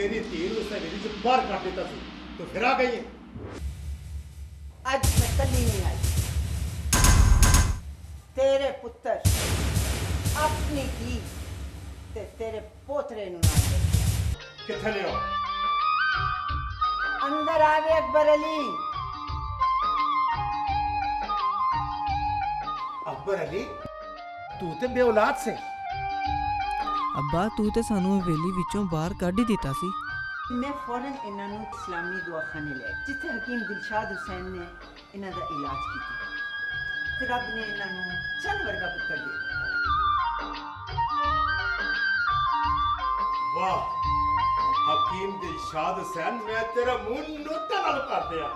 तेरी धी नूं इस हवेली च बाहर कट दिता सी तू फिर आ गई है। अज मैं कली नहीं आई। तेरे पुत्र अपनी धी ते तेरे पोतरे नूं ना दे। किथे ले आओ? अंदर आवे अकबर अली। अकबर अली तू ते बेऔलाद से। ਅੱਬਾ ਤੂੰ ਤੇ ਸਾਨੂੰ ਹਵੇਲੀ ਵਿੱਚੋਂ ਬਾਹਰ ਕੱਢ ਹੀ ਦਿੱਤਾ ਸੀ। मैं फौरन इन्हां नूं इस्लामी दवाखाने ले जिथे हकीम दिलशाद हुसैन ने इन्हां दा इलाज किया ते रब ने इन्हां नूं चंद वर्गा पुत्र दे दिता। वाह हकीम दिलशाद हुसैन मैं तेरा मुंह नोटा नाल कर दिया।